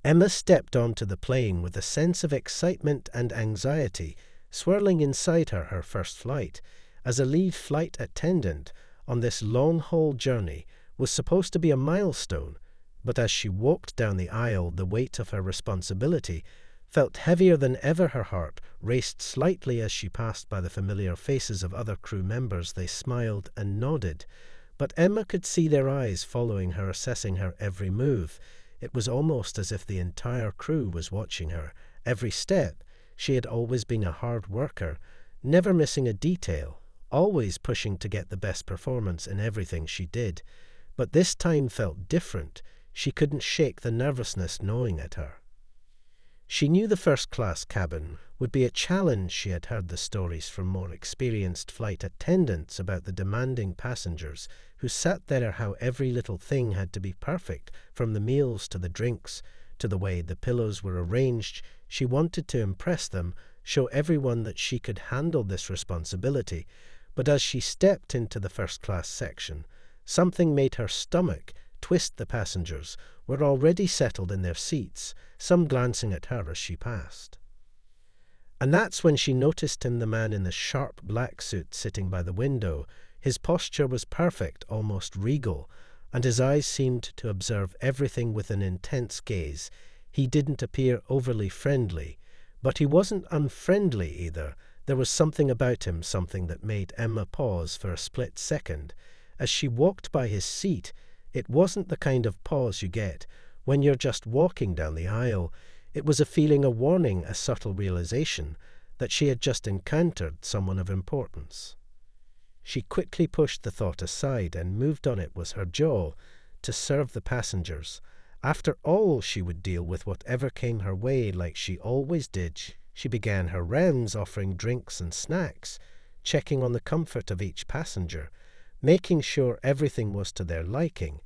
Emma stepped onto the plane with a sense of excitement and anxiety swirling inside her first flight, as a lead flight attendant on this long-haul journey was supposed to be a milestone. But as she walked down the aisle, the weight of her responsibility felt heavier than ever. Her heart raced slightly as she passed by the familiar faces of other crew members. They smiled and nodded, but Emma could see their eyes following her, assessing her every move. It was almost as if the entire crew was watching her every step. She had always been a hard worker, never missing a detail, always pushing to get the best performance in everything she did. But this time felt different. She couldn't shake the nervousness gnawing at her. She knew the first-class cabin would be a challenge. She had heard the stories from more experienced flight attendants about the demanding passengers who sat there, how every little thing had to be perfect, from the meals to the drinks to the way the pillows were arranged. She wanted to impress them, show everyone that she could handle this responsibility. But as she stepped into the first-class section, something made her stomach twist. The passengers were already settled in their seats, some glancing at her as she passed. And that's when she noticed him, the man in the sharp black suit sitting by the window. His posture was perfect, almost regal, and his eyes seemed to observe everything with an intense gaze. He didn't appear overly friendly, but he wasn't unfriendly either. There was something about him, something that made Emma pause for a split second. As she walked by his seat, it wasn't the kind of pause you get when you're just walking down the aisle. It was a feeling, a warning, a subtle realization that she had just encountered someone of importance. She quickly pushed the thought aside and moved on. It was her job to serve the passengers. After all, she would deal with whatever came her way like she always did. She began her rounds, offering drinks and snacks, checking on the comfort of each passenger, making sure everything was to their liking.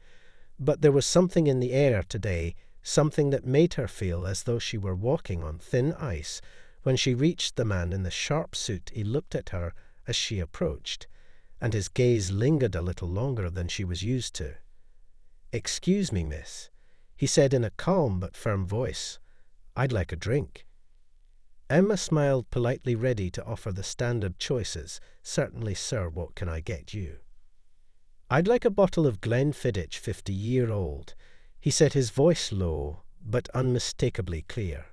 But there was something in the air today, something that made her feel as though she were walking on thin ice. When she reached the man in the sharp suit, he looked at her as she approached, and his gaze lingered a little longer than she was used to. "Excuse me, miss," he said in a calm but firm voice. "I'd like a drink." Emma smiled politely, ready to offer the standard choices. "Certainly, sir. What can I get you?" "I'd like a bottle of Glenfiddich 50-year-old, he said, his voice low but unmistakably clear.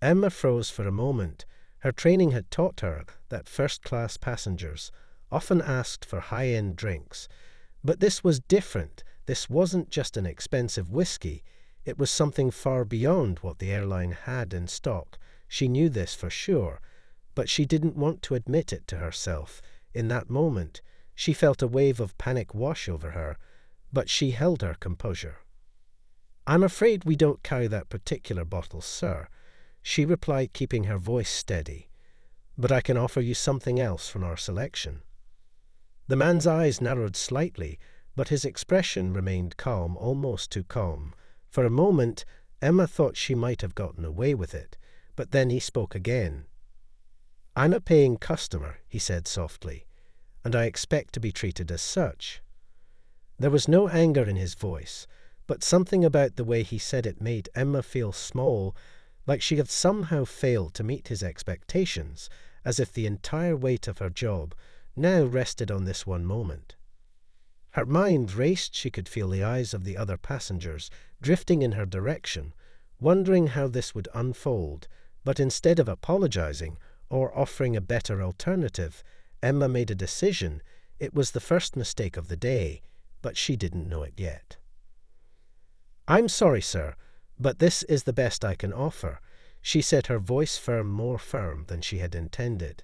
Emma froze for a moment. Her training had taught her that first-class passengers often asked for high-end drinks. But this was different. This wasn't just an expensive whiskey. It was something far beyond what the airline had in stock. She knew this for sure, but she didn't want to admit it to herself. In that moment, she felt a wave of panic wash over her, but she held her composure. "I'm afraid we don't carry that particular bottle, sir," she replied, keeping her voice steady. "But I can offer you something else from our selection." The man's eyes narrowed slightly, but his expression remained calm, almost too calm. For a moment, Emma thought she might have gotten away with it, but then he spoke again. "I'm a paying customer," he said softly, "and I expect to be treated as such." There was no anger in his voice, but something about the way he said it made Emma feel small, like she had somehow failed to meet his expectations, as if the entire weight of her job now rested on this one moment. Her mind raced. She could feel the eyes of the other passengers drifting in her direction, wondering how this would unfold. But instead of apologizing or offering a better alternative, Emma made a decision. It was the first mistake of the day, but she didn't know it yet. "I'm sorry, sir, but this is the best I can offer," she said, her voice firm, more firm than she had intended.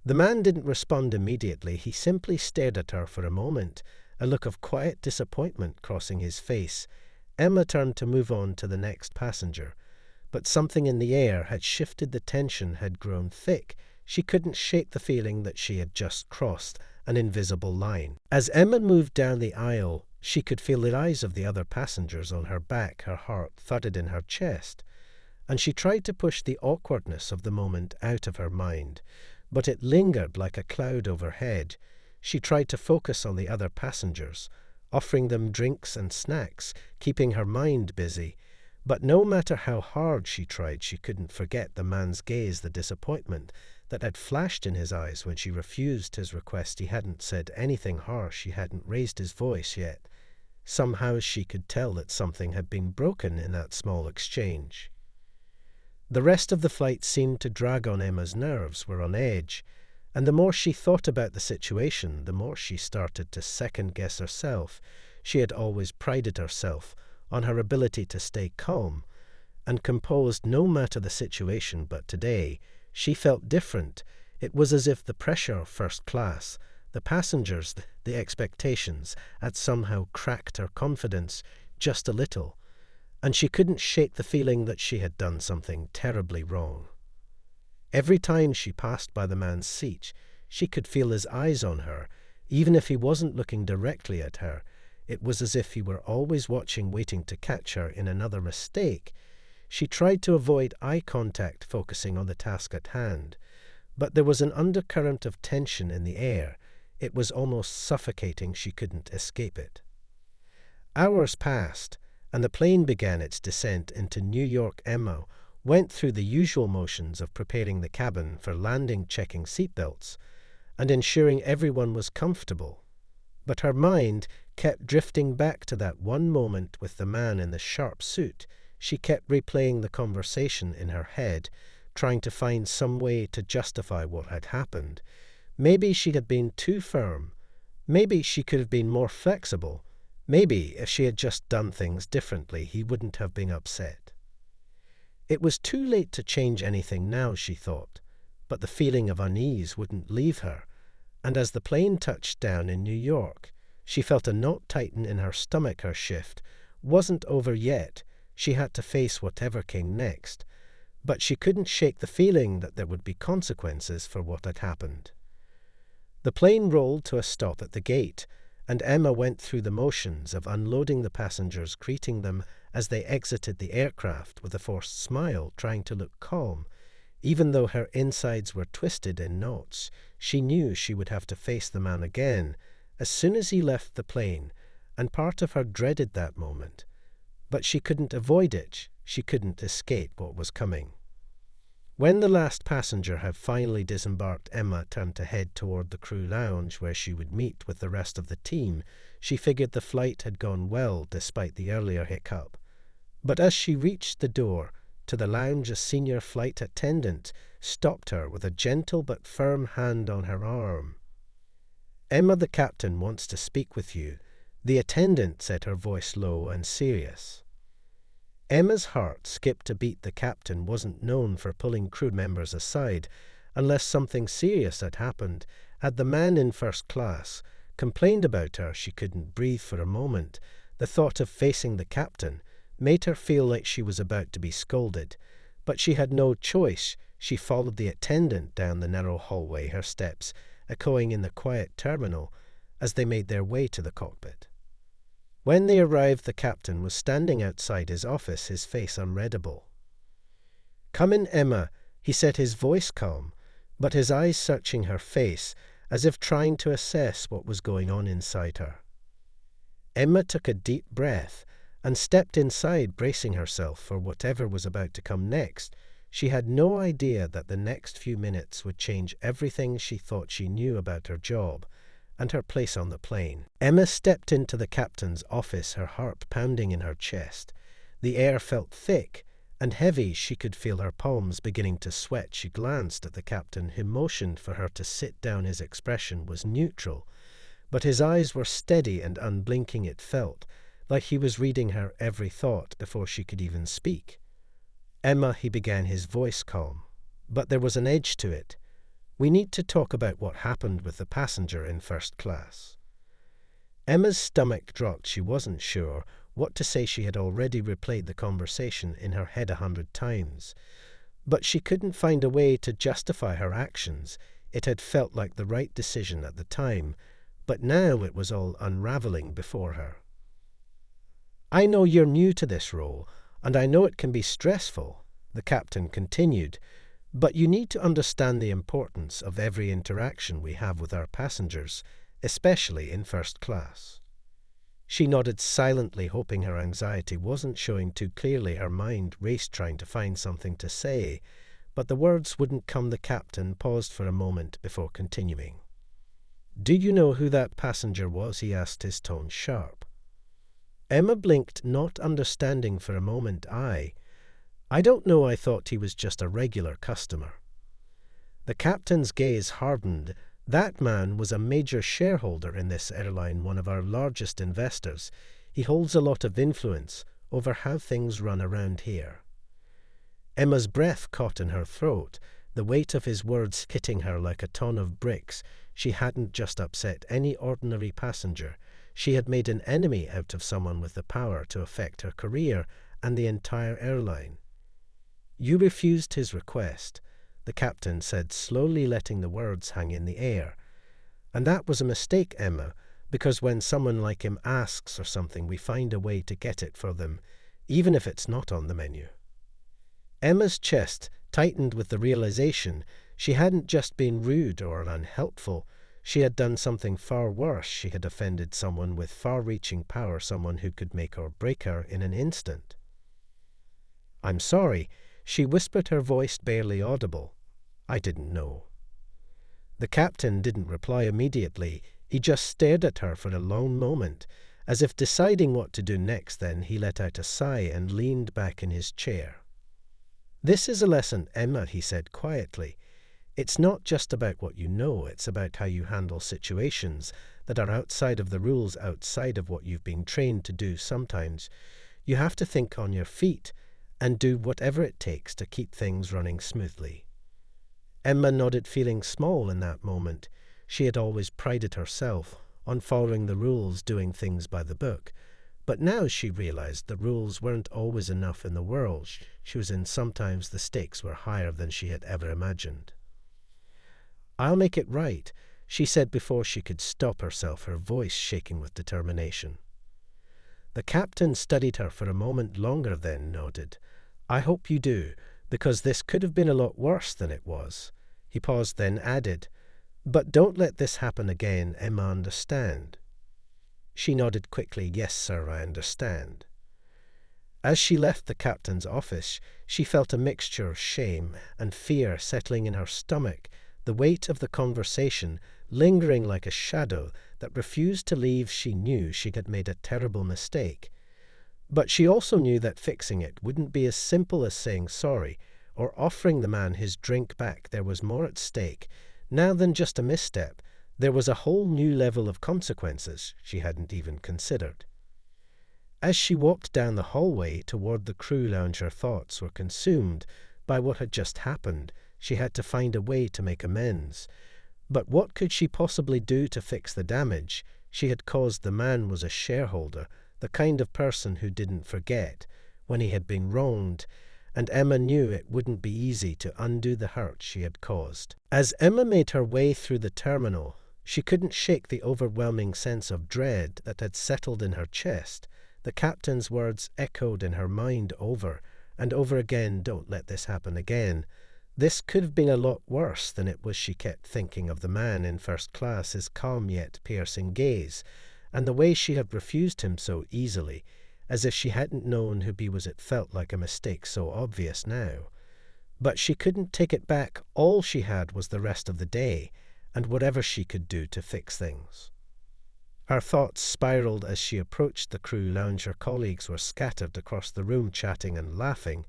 The man didn't respond immediately. He simply stared at her for a moment, a look of quiet disappointment crossing his face. Emma turned to move on to the next passenger, but something in the air had shifted. The tension had grown thick. She couldn't shake the feeling that she had just crossed an invisible line. As Emma moved down the aisle, she could feel the eyes of the other passengers on her back. Her heart thudded in her chest, and she tried to push the awkwardness of the moment out of her mind, but it lingered like a cloud overhead. She tried to focus on the other passengers, offering them drinks and snacks, keeping her mind busy, But no matter how hard she tried, she couldn't forget the man's gaze, the disappointment that had flashed in his eyes when she refused his request. He hadn't said anything harsh, he hadn't raised his voice yet. Somehow she could tell that something had been broken in that small exchange. The rest of the flight seemed to drag on. Emma's nerves were on edge, and the more she thought about the situation, the more she started to second-guess herself. She had always prided herself on her ability to stay calm and composed no matter the situation, but today she felt different. It was as if the pressure of first class, the passengers, the expectations, had somehow cracked her confidence just a little, and she couldn't shake the feeling that she had done something terribly wrong. Every time she passed by the man's seat, she could feel his eyes on her, even if he wasn't looking directly at her. It was as if he were always watching, waiting to catch her in another mistake. She tried to avoid eye contact, focusing on the task at hand, but there was an undercurrent of tension in the air. It was almost suffocating. She couldn't escape it. Hours passed, and the plane began its descent into New York. Emma went through the usual motions of preparing the cabin for landing, checking seatbelts, and ensuring everyone was comfortable. But her mind kept drifting back to that one moment with the man in the sharp suit. She kept replaying the conversation in her head, trying to find some way to justify what had happened. Maybe she had been too firm. Maybe she could have been more flexible. Maybe if she had just done things differently, he wouldn't have been upset. It was too late to change anything now, she thought, but the feeling of unease wouldn't leave her, and as the plane touched down in New York, she felt a knot tighten in her stomach. Her shift wasn't over yet. She had to face whatever came next, but she couldn't shake the feeling that there would be consequences for what had happened. The plane rolled to a stop at the gate, and Emma went through the motions of unloading the passengers, greeting them as they exited the aircraft with a forced smile, trying to look calm. Even though her insides were twisted in knots, she knew she would have to face the man again as soon as he left the plane, and part of her dreaded that moment. But she couldn't avoid it. She couldn't escape what was coming. When the last passenger had finally disembarked, Emma turned to head toward the crew lounge where she would meet with the rest of the team. She figured the flight had gone well despite the earlier hiccup. But as she reached the door to the lounge, a senior flight attendant stopped her with a gentle but firm hand on her arm. "Emma, the captain wants to speak with you," the attendant said, her voice low and serious. Emma's heart skipped a beat. The captain wasn't known for pulling crew members aside unless something serious had happened. Had the man in first class complained about her, she couldn't breathe for a moment. The thought of facing the captain made her feel like she was about to be scolded, but she had no choice. She followed the attendant down the narrow hallway, her steps echoing in the quiet terminal as they made their way to the cockpit. When they arrived, the captain was standing outside his office, his face unreadable. "Come in, Emma," he said, his voice calm, but his eyes searching her face as if trying to assess what was going on inside her. Emma took a deep breath and stepped inside, bracing herself for whatever was about to come next. She had no idea that the next few minutes would change everything she thought she knew about her job and her place on the plane. Emma stepped into the captain's office, her heart pounding in her chest. The air felt thick and heavy. She could feel her palms beginning to sweat. She glanced at the captain, who motioned for her to sit down. His expression was neutral, but his eyes were steady and unblinking. It felt like he was reading her every thought before she could even speak. "Emma," he began, his voice calm, but there was an edge to it. "We need to talk about what happened with the passenger in first class." Emma's stomach dropped. She wasn't sure what to say. She had already replayed the conversation in her head 100 times, but she couldn't find a way to justify her actions. It had felt like the right decision at the time, but now it was all unraveling before her. "I know you're new to this role, and I know it can be stressful," the captain continued, "but you need to understand the importance of every interaction we have with our passengers, especially in first class." She nodded silently, hoping her anxiety wasn't showing too clearly. Her mind raced trying to find something to say, but the words wouldn't come. The captain paused for a moment before continuing. "Do you know who that passenger was?" he asked, his tone sharp. Emma blinked, not understanding for a moment. I don't know. I thought he was just a regular customer." The captain's gaze hardened. "That man was a major shareholder in this airline, one of our largest investors. He holds a lot of influence over how things run around here." Emma's breath caught in her throat, the weight of his words hitting her like a ton of bricks. She hadn't just upset any ordinary passenger. She had made an enemy out of someone with the power to affect her career and the entire airline. "You refused his request," the captain said, slowly letting the words hang in the air. "And that was a mistake, Emma, because when someone like him asks for something, we find a way to get it for them, even if it's not on the menu." Emma's chest tightened with the realization she hadn't just been rude or unhelpful. She had done something far worse. She had offended someone with far-reaching power, someone who could make or break her in an instant. "I'm sorry," she whispered, her voice barely audible. "I didn't know." The captain didn't reply immediately. He just stared at her for a long moment, as if deciding what to do next. Then he let out a sigh and leaned back in his chair. "This is a lesson, Emma," he said quietly. "It's not just about what you know, it's about how you handle situations that are outside of the rules, outside of what you've been trained to do. Sometimes you have to think on your feet and do whatever it takes to keep things running smoothly." Emma nodded, feeling small in that moment. She had always prided herself on following the rules, doing things by the book. But now she realized the rules weren't always enough in the world she was in. Sometimes the stakes were higher than she had ever imagined. "I'll make it right," she said before she could stop herself, her voice shaking with determination. The captain studied her for a moment longer, then nodded. "I hope you do, because this could have been a lot worse than it was." He paused, then added, "But don't let this happen again, Emma, understand?" She nodded quickly. "Yes, sir, I understand." As she left the captain's office, she felt a mixture of shame and fear settling in her stomach, the weight of the conversation lingering like a shadow that refused to leave. She knew she had made a terrible mistake, but she also knew that fixing it wouldn't be as simple as saying sorry or offering the man his drink back. There was more at stake now than just a misstep. There was a whole new level of consequences she hadn't even considered. As she walked down the hallway toward the crew lounge, her thoughts were consumed by what had just happened. She had to find a way to make amends. But what could she possibly do to fix the damage she had caused? The man was a shareholder, the kind of person who didn't forget when he had been wronged, and Emma knew it wouldn't be easy to undo the hurt she had caused. As Emma made her way through the terminal, she couldn't shake the overwhelming sense of dread that had settled in her chest. The captain's words echoed in her mind over and over again. "Don't let this happen again." This could have been a lot worse than it was. She kept thinking of the man in first class, his calm yet piercing gaze, and the way she had refused him so easily, as if she hadn't known who he was. It felt like a mistake so obvious now. But she couldn't take it back. All she had was the rest of the day, and whatever she could do to fix things. Her thoughts spiraled as she approached the crew lounge. Her colleagues were scattered across the room, chatting and laughing,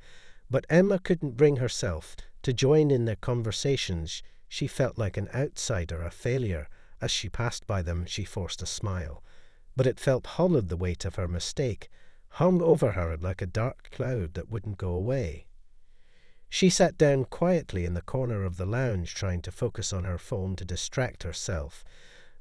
but Emma couldn't bring herself to join in their conversations. She felt like an outsider, a failure. As she passed by them, she forced a smile, but it felt hollow. The weight of her mistake hung over her like a dark cloud that wouldn't go away. She sat down quietly in the corner of the lounge, trying to focus on her phone to distract herself,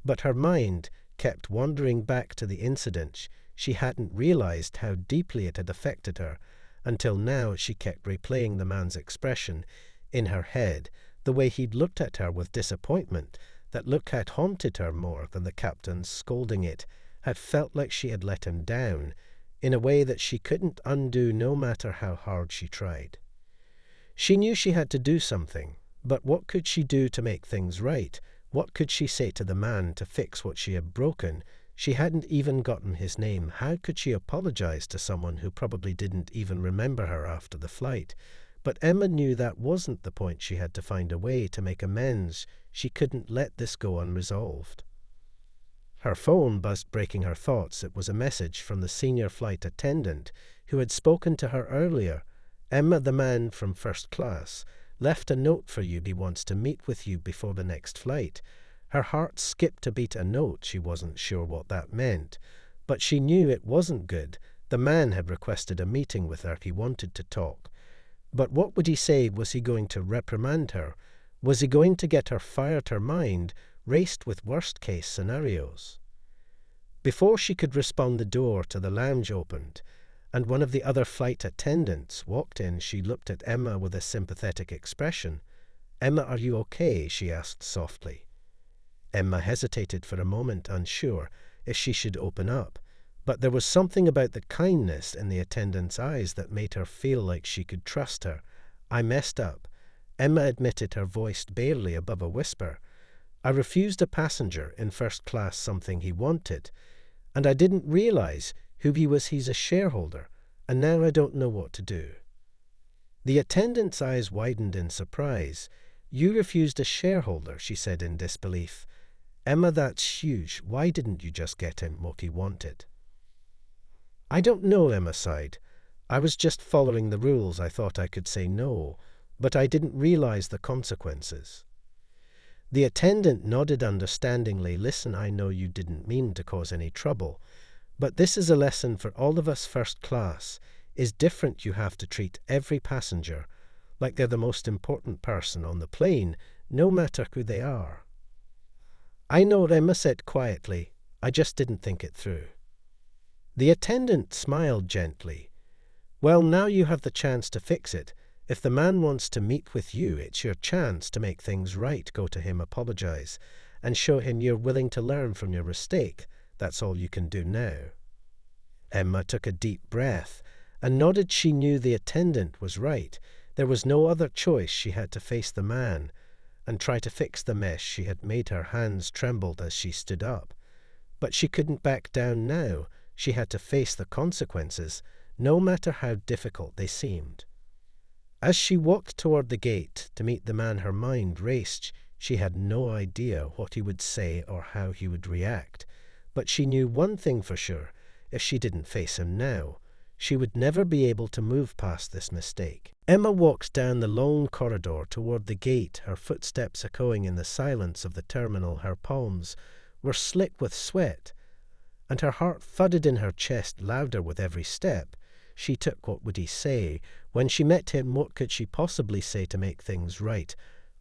but her mind kept wandering back to the incident. She hadn't realized how deeply it had affected her until now. She kept replaying the man's expression in her head, the way he'd looked at her with disappointment. That look had haunted her more than the captain's scolding. It had felt like she had let him down in a way that she couldn't undo, no matter how hard she tried. She knew she had to do something, but what could she do to make things right? What could she say to the man to fix what she had broken? She hadn't even gotten his name. How could she apologize to someone who probably didn't even remember her after the flight? But Emma knew that wasn't the point. She had to find a way to make amends. She couldn't let this go unresolved. Her phone buzzed, breaking her thoughts. It was a message from the senior flight attendant who had spoken to her earlier. "Emma, the man from first class, left a note for you. He wants to meet with you before the next flight." Her heart skipped a beat. A note. She wasn't sure what that meant, but she knew it wasn't good. The man had requested a meeting with her. He wanted to talk. But what would he say? Was he going to reprimand her? Was he going to get her fired? Her mind raced with worst-case scenarios. Before she could respond, the door to the lounge opened, and one of the other flight attendants walked in. She looked at Emma with a sympathetic expression. "Emma, are you okay?" she asked softly. Emma hesitated for a moment, unsure if she should open up, but there was something about the kindness in the attendant's eyes that made her feel like she could trust her. "I messed up," Emma admitted, her voice barely above a whisper. "I refused a passenger in first class something he wanted, and I didn't realize who he was. He's a shareholder, and now I don't know what to do." The attendant's eyes widened in surprise. "You refused a shareholder?" she said in disbelief. "Emma, that's huge. Why didn't you just get him what he wanted?" "I don't know," Emma sighed. "I was just following the rules. I thought I could say no, but I didn't realize the consequences." The attendant nodded understandingly. "Listen, I know you didn't mean to cause any trouble, but this is a lesson for all of us. First class is different. You have to treat every passenger like they're the most important person on the plane, no matter who they are." "I know," Emma said quietly. "I just didn't think it through." The attendant smiled gently. "Well, now you have the chance to fix it. If the man wants to meet with you, it's your chance to make things right. Go to him, apologize, and show him you're willing to learn from your mistake. That's all you can do now." Emma took a deep breath and nodded. She knew the attendant was right. There was no other choice. She had to face the man and try to fix the mess she had made. Her hands trembled as she stood up. But she couldn't back down now. She had to face the consequences, no matter how difficult they seemed. As she walked toward the gate to meet the man, her mind raced. She had no idea what he would say or how he would react. But she knew one thing for sure. If she didn't face him now, she would never be able to move past this mistake. Emma walked down the long corridor toward the gate, her footsteps echoing in the silence of the terminal. Her palms were slick with sweat, and her heart thudded in her chest louder with every step. She took what would he say? When she met him, what could she possibly say to make things right?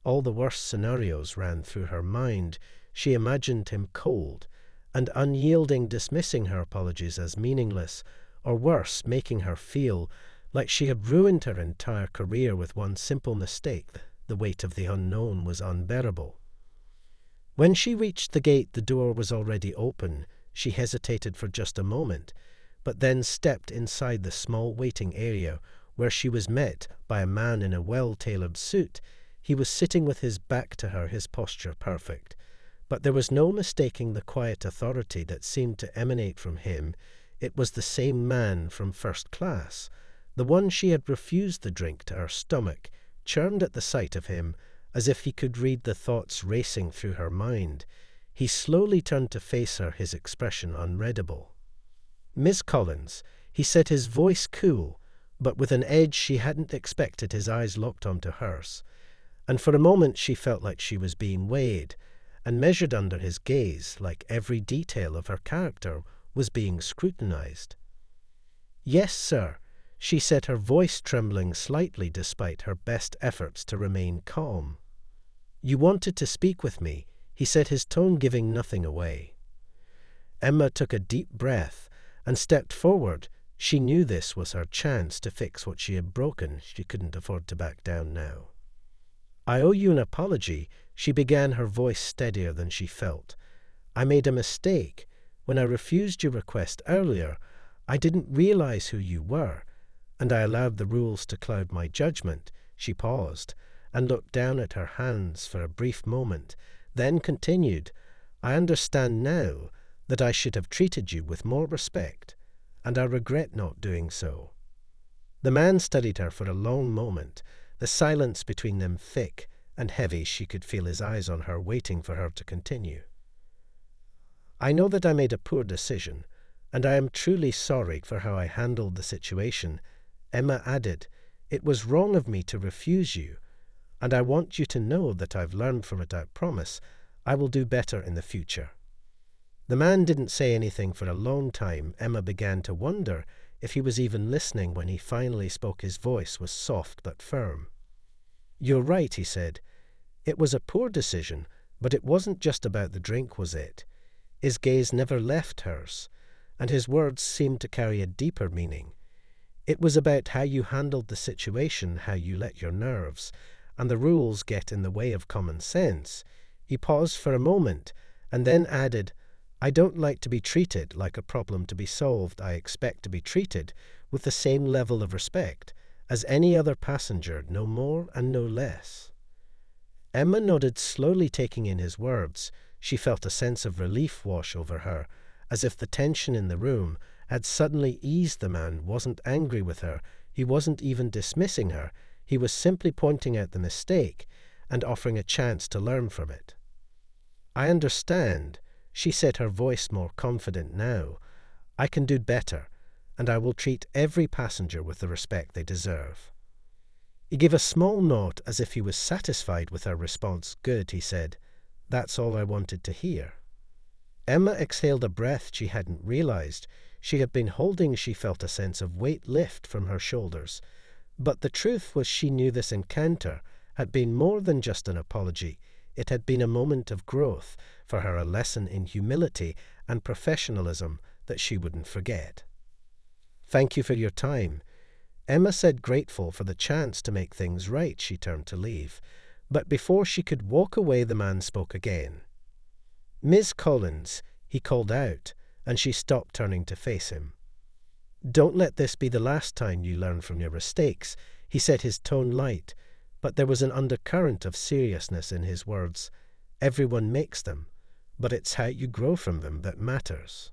All the worst scenarios ran through her mind. She imagined him cold and unyielding, dismissing her apologies as meaningless, or worse, making her feel like she had ruined her entire career with one simple mistake. The weight of the unknown was unbearable. When she reached the gate, the door was already open. She hesitated for just a moment, but then stepped inside the small waiting area, where she was met by a man in a well-tailored suit. He was sitting with his back to her, his posture perfect. But there was no mistaking the quiet authority that seemed to emanate from him. It was the same man from first class. The one she had refused the drink to. Her stomach churned at the sight of him, as if he could read the thoughts racing through her mind. He slowly turned to face her, his expression unreadable. "Miss Collins," he said, his voice cool, but with an edge she hadn't expected. His eyes locked onto hers, and for a moment she felt like she was being weighed and measured under his gaze, like every detail of her character was being scrutinized. "Yes, sir," she said, her voice trembling slightly despite her best efforts to remain calm. "You wanted to speak with me," he said, his tone giving nothing away. Emma took a deep breath and stepped forward. She knew this was her chance to fix what she had broken. She couldn't afford to back down now. "I owe you an apology," she began, her voice steadier than she felt. "I made a mistake. When I refused your request earlier, I didn't realize who you were, and I allowed the rules to cloud my judgment." She paused and looked down at her hands for a brief moment, then continued, "I understand now that I should have treated you with more respect, and I regret not doing so." The man studied her for a long moment, the silence between them thick and heavy. She could feel his eyes on her, waiting for her to continue. "I know that I made a poor decision, and I am truly sorry for how I handled the situation," Emma added. "It was wrong of me to refuse you, and I want you to know that I've learned from it. I promise I will do better in the future." The man didn't say anything for a long time. Emma began to wonder if he was even listening. When he finally spoke, his voice was soft but firm. "You're right," he said. "It was a poor decision, but it wasn't just about the drink, was it?" His gaze never left hers, and his words seemed to carry a deeper meaning. "It was about how you handled the situation, how you let your nerves and the rules get in the way of common sense." He paused for a moment and then added, "I don't like to be treated like a problem to be solved. I expect to be treated with the same level of respect as any other passenger, no more and no less." Emma nodded, slowly taking in his words. She felt a sense of relief wash over her, as if the tension in the room had suddenly eased. The man wasn't angry with her. He wasn't even dismissing her. He was simply pointing out the mistake and offering a chance to learn from it. "I understand," she said, her voice more confident now. "I can do better, and I will treat every passenger with the respect they deserve." He gave a small nod as if he was satisfied with her response. "Good," he said. "That's all I wanted to hear." Emma exhaled a breath she hadn't realized she had been holding. She felt a sense of weight lift from her shoulders. But the truth was, she knew this encounter had been more than just an apology. It had been a moment of growth for her, a lesson in humility and professionalism that she wouldn't forget. "Thank you for your time," Emma said, grateful for the chance to make things right. She turned to leave, but before she could walk away, the man spoke again. "Miss Collins," he called out, and she stopped, turning to face him. "Don't let this be the last time you learn from your mistakes," he said, his tone light, but there was an undercurrent of seriousness in his words. "Everyone makes them, but it's how you grow from them that matters."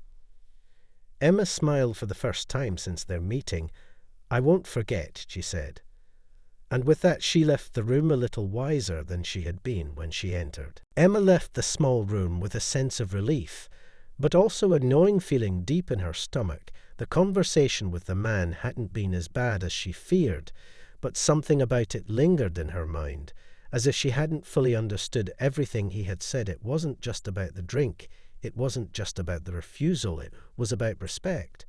Emma smiled for the first time since their meeting. "I won't forget," she said. And with that, she left the room a little wiser than she had been when she entered. Emma left the small room with a sense of relief, but also a gnawing feeling deep in her stomach. The conversation with the man hadn't been as bad as she feared, but something about it lingered in her mind, as if she hadn't fully understood everything he had said. It wasn't just about the drink. It wasn't just about the refusal. It was about respect,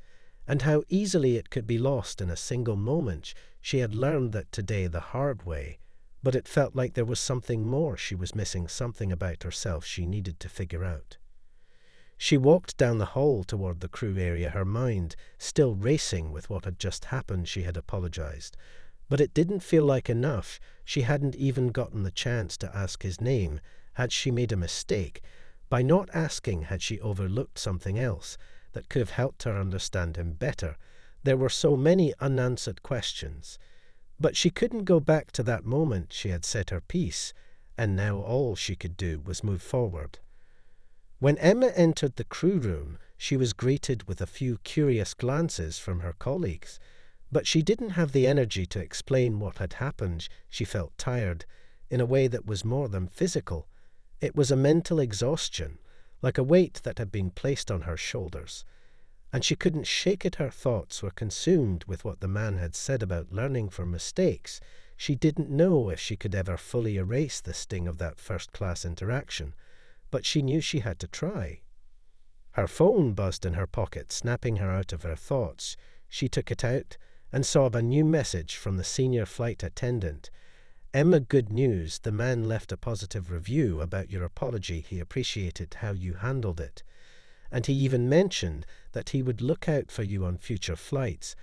and how easily it could be lost in a single moment. She had learned that today the hard way, but it felt like there was something more she was missing, something about herself she needed to figure out. She walked down the hall toward the crew area, her mind still racing with what had just happened. She had apologized, but it didn't feel like enough. She hadn't even gotten the chance to ask his name. Had she made a mistake? By not asking, had she overlooked something else that could have helped her understand him better? There were so many unanswered questions, but she couldn't go back to that moment. She had said her piece, and now all she could do was move forward. When Emma entered the crew room, she was greeted with a few curious glances from her colleagues, but she didn't have the energy to explain what had happened. She felt tired in a way that was more than physical. It was a mental exhaustion, like a weight that had been placed on her shoulders, and she couldn't shake it. Her thoughts were consumed with what the man had said about learning from mistakes. She didn't know if she could ever fully erase the sting of that first-class interaction, but she knew she had to try. Her phone buzzed in her pocket, snapping her out of her thoughts. She took it out and saw a new message from the senior flight attendant. "Emma, good news. The man left a positive review about your apology. He appreciated how you handled it, and he even mentioned that he would look out for you on future flights."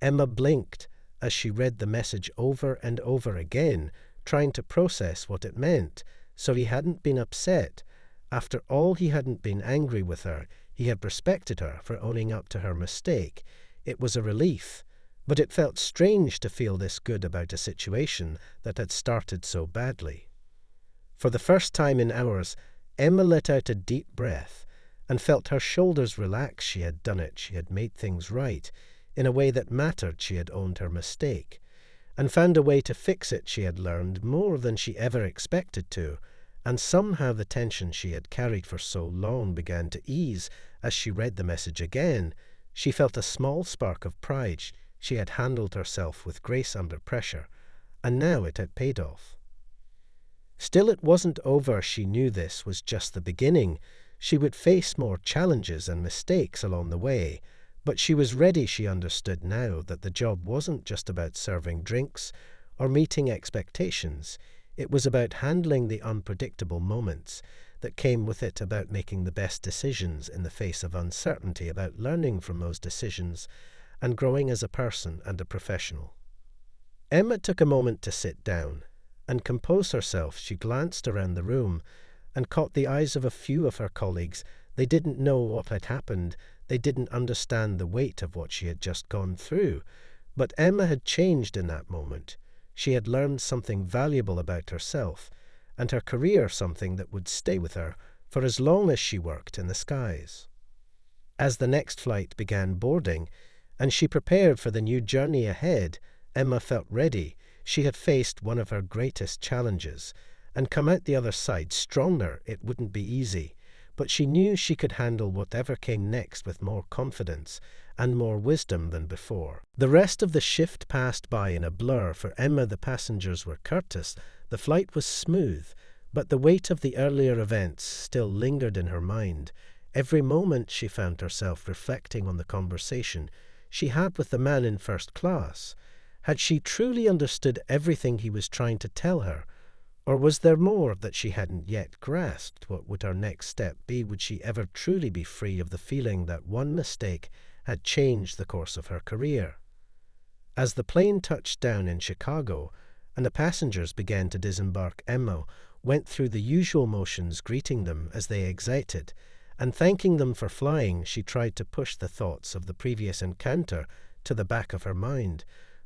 Emma blinked as she read the message over and over again, trying to process what it meant. So he hadn't been upset. After all, he hadn't been angry with her. He had respected her for owning up to her mistake. It was a relief, but it felt strange to feel this good about a situation that had started so badly. For the first time in hours, Emma let out a deep breath, and felt her shoulders relax. She had done it. She had made things right. In a way that mattered, she had owned her mistake, and found a way to fix it. She had learned more than she ever expected to, and somehow the tension she had carried for so long began to ease. As she read the message again, she felt a small spark of pride. She had handled herself with grace under pressure, and now it had paid off. Still, it wasn't over. She knew this was just the beginning. She would face more challenges and mistakes along the way, but she was ready. She understood now that the job wasn't just about serving drinks or meeting expectations. It was about handling the unpredictable moments that came with it, about making the best decisions in the face of uncertainty, about learning from those decisions and growing as a person and a professional. Emma took a moment to sit down and compose herself. She glanced around the room and caught the eyes of a few of her colleagues. They didn't know what had happened. They didn't understand the weight of what she had just gone through. But Emma had changed in that moment. She had learned something valuable about herself and her career, something that would stay with her for as long as she worked in the skies. As the next flight began boarding and she prepared for the new journey ahead, Emma felt ready. She had faced one of her greatest challenges and come out the other side stronger. It wouldn't be easy, but she knew she could handle whatever came next with more confidence and more wisdom than before. The rest of the shift passed by in a blur. For Emma, the passengers were courteous. The flight was smooth, but the weight of the earlier events still lingered in her mind. Every moment she found herself reflecting on the conversation she had with the man in first class. Had she truly understood everything he was trying to tell her? Or was there more that she hadn't yet grasped? What would her next step be? Would she ever truly be free of the feeling that one mistake had changed the course of her career? As the plane touched down in Chicago and the passengers began to disembark, Emma went through the usual motions, greeting them as they exited and thanking them for flying. She tried to push the thoughts of the previous encounter to the back of her mind,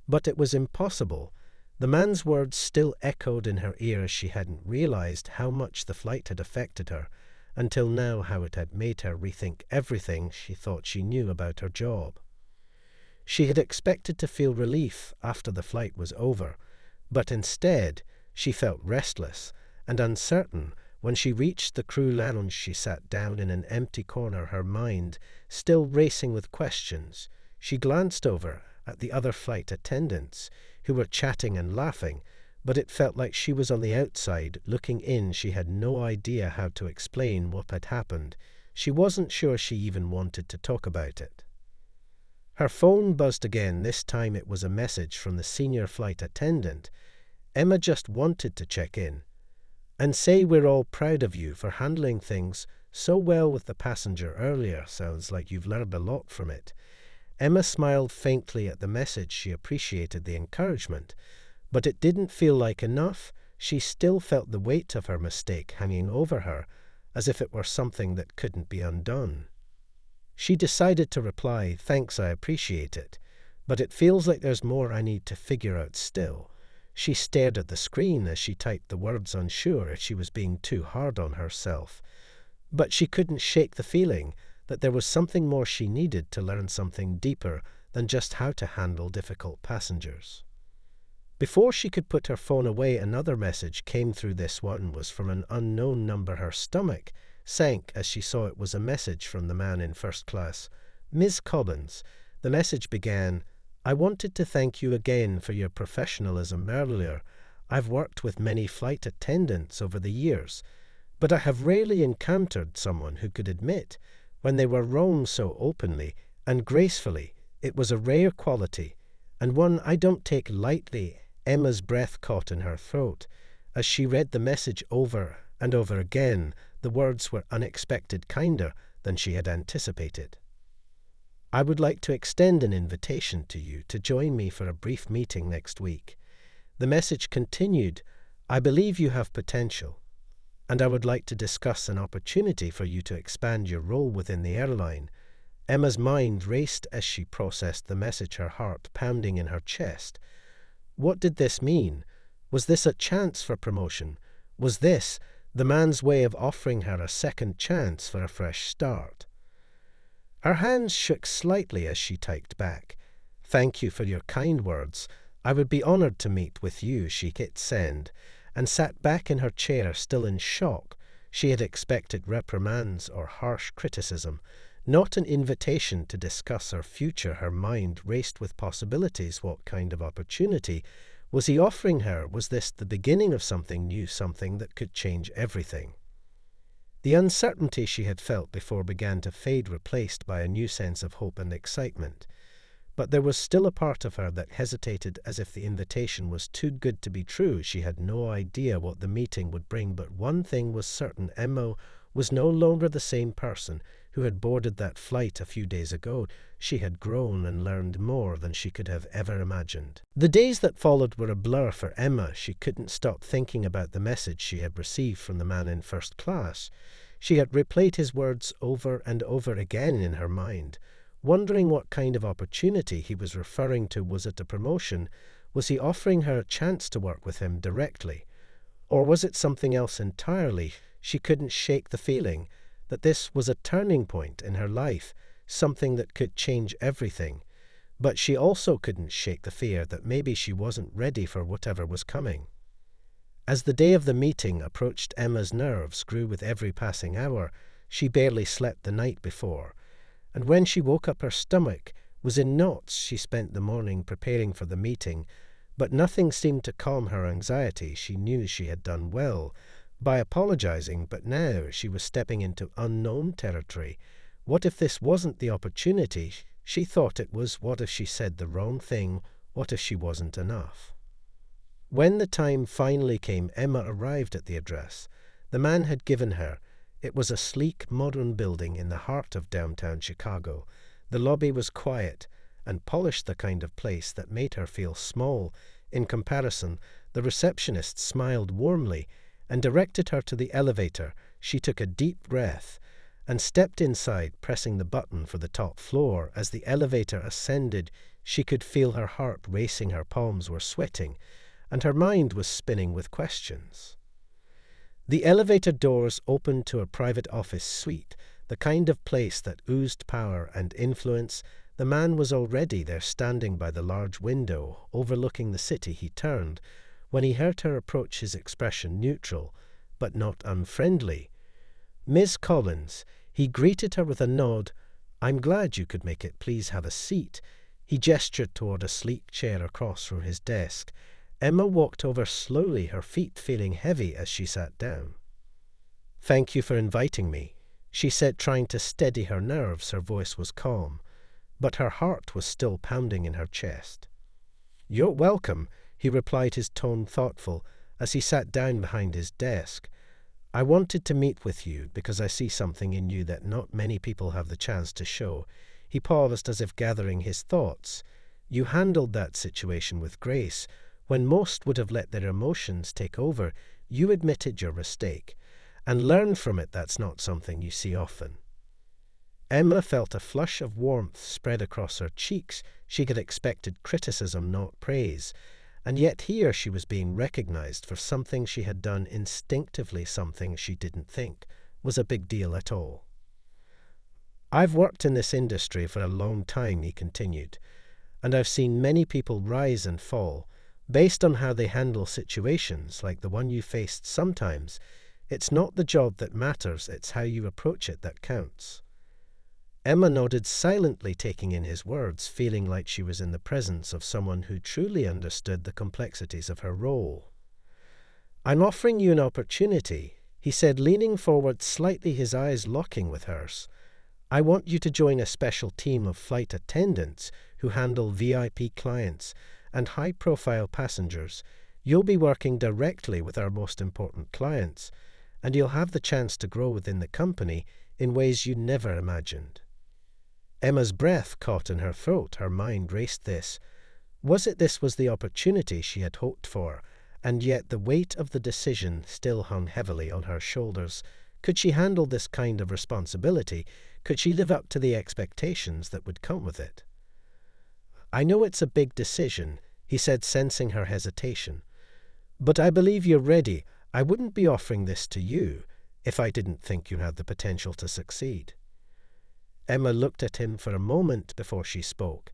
but it was impossible. The man's words still echoed in her ears. She hadn't realized how much the flight had affected her until now, how it had made her rethink everything she thought she knew about her job. She had expected to feel relief after the flight was over, but instead she felt restless and uncertain. When she reached the crew lounge, she sat down in an empty corner, her mind still racing with questions. She glanced over at the other flight attendants who were chatting and laughing, but it felt like she was on the outside looking in. She had no idea how to explain what had happened. She wasn't sure she even wanted to talk about it. Her phone buzzed again. This time it was a message from the senior flight attendant. Emma just wanted to check in and say, "We're all proud of you for handling things so well with the passenger earlier. Sounds like you've learned a lot from it." Emma smiled faintly at the message. She appreciated the encouragement, but it didn't feel like enough. She still felt the weight of her mistake hanging over her, as if it were something that couldn't be undone. She decided to reply, "Thanks, I appreciate it, but it feels like there's more I need to figure out still." She stared at the screen as she typed the words, unsure if she was being too hard on herself. But she couldn't shake the feeling that there was something more she needed to learn, something deeper than just how to handle difficult passengers. Before she could put her phone away, another message came through. This one was from an unknown number. Her stomach sank as she saw it was a message from the man in first class. "Ms. Cobbins," the message began, "I wanted to thank you again for your professionalism earlier. I've worked with many flight attendants over the years, but I have rarely encountered someone who could admit when they were wrong so openly and gracefully. It was a rare quality, and one I don't take lightly." Emma's breath caught in her throat as she read the message over and over again. The words were unexpected, kinder than she had anticipated. "I would like to extend an invitation to you to join me for a brief meeting next week." The message continued, "I believe you have potential, and I would like to discuss an opportunity for you to expand your role within the airline." Emma's mind raced as she processed the message, her heart pounding in her chest. What did this mean? Was this a chance for promotion? Was this the man's way of offering her a second chance for a fresh start. Her hands shook slightly as she typed back. "Thank you for your kind words. I would be honored to meet with you," she hit send, and sat back in her chair still in shock. She had expected reprimands or harsh criticism, not an invitation to discuss her future. Her mind raced with possibilities. What kind of opportunity was he offering her? Was this the beginning of something new, something that could change everything? The uncertainty she had felt before began to fade, replaced by a new sense of hope and excitement. But there was still a part of her that hesitated, as if the invitation was too good to be true. She had no idea what the meeting would bring, but one thing was certain: Emma was no longer the same person who had boarded that flight a few days ago. She had grown and learned more than she could have ever imagined. The days that followed were a blur for Emma. She couldn't stop thinking about the message she had received from the man in first class. She had replayed his words over and over again in her mind, wondering what kind of opportunity he was referring to. Was it a promotion? Was he offering her a chance to work with him directly? Or was it something else entirely? She couldn't shake the feeling that this was a turning point in her life, something that could change everything. But she also couldn't shake the fear that maybe she wasn't ready for whatever was coming. As the day of the meeting approached, Emma's nerves grew with every passing hour. She barely slept the night before, and when she woke up her stomach was in knots. She spent the morning preparing for the meeting, but nothing seemed to calm her anxiety. She knew she had done well by apologizing, but now she was stepping into unknown territory. What if this wasn't the opportunity she thought it was? What if she said the wrong thing? What if she wasn't enough? When the time finally came, Emma arrived at the address the man had given her. It was a sleek, modern building in the heart of downtown Chicago. The lobby was quiet and polished, the kind of place that made her feel small in comparison. The receptionist smiled warmly and directed her to the elevator. She took a deep breath and stepped inside, pressing the button for the top floor. As the elevator ascended, she could feel her heart racing, her palms were sweating, and her mind was spinning with questions. The elevator doors opened to a private office suite, the kind of place that oozed power and influence. The man was already there, standing by the large window overlooking the city. He turned when he heard her approach, his expression neutral, but not unfriendly. "Miss Collins," he greeted her with a nod. "I'm glad you could make it. Please have a seat." He gestured toward a sleek chair across from his desk. Emma walked over slowly, her feet feeling heavy as she sat down. "Thank you for inviting me," she said, trying to steady her nerves. Her voice was calm, but her heart was still pounding in her chest. "You're welcome," he replied, his tone thoughtful, as he sat down behind his desk. "I wanted to meet with you because I see something in you that not many people have the chance to show." He paused, as if gathering his thoughts. "You handled that situation with grace. When most would have let their emotions take over, you admitted your mistake and learned from it. That's not something you see often." Emma felt a flush of warmth spread across her cheeks. She had expected criticism, not praise, and yet here she was being recognized for something she had done instinctively, something she didn't think was a big deal at all. "I've worked in this industry for a long time," he continued, "and I've seen many people rise and fall based on how they handle situations like the one you faced. Sometimes it's not the job that matters, it's how you approach it that counts." Emma nodded silently, taking in his words, feeling like she was in the presence of someone who truly understood the complexities of her role. "I'm offering you an opportunity," he said, leaning forward slightly, his eyes locking with hers. "I want you to join a special team of flight attendants who handle VIP clients and high-profile passengers. You'll be working directly with our most important clients, and you'll have the chance to grow within the company in ways you never imagined." Emma's breath caught in her throat. Her mind raced. This was the opportunity she had hoped for, and yet the weight of the decision still hung heavily on her shoulders. Could she handle this kind of responsibility? Could she live up to the expectations that would come with it? "I know it's a big decision," he said, sensing her hesitation, "but I believe you're ready. I wouldn't be offering this to you if I didn't think you had the potential to succeed." Emma looked at him for a moment before she spoke.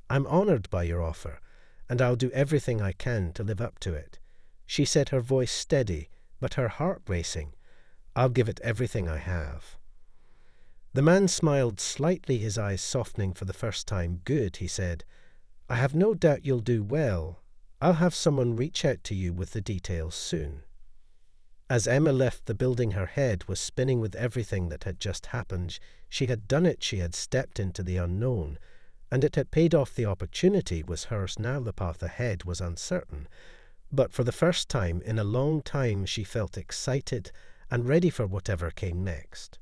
"I'm honored by your offer, and I'll do everything I can to live up to it," she said, her voice steady, but her heart racing. "I'll give it everything I have." The man smiled slightly, his eyes softening for the first time. "Good," he said. "I have no doubt you'll do well. I'll have someone reach out to you with the details soon." As Emma left the building, her head was spinning with everything that had just happened. She had done it, she had stepped into the unknown, and it had paid off. The opportunity was hers. Now the path ahead was uncertain, but for the first time in a long time she felt excited and ready for whatever came next.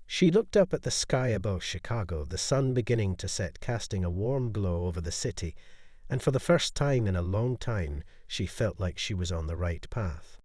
She looked up at the sky above Chicago, the sun beginning to set, casting a warm glow over the city, and for the first time in a long time she felt like she was on the right path.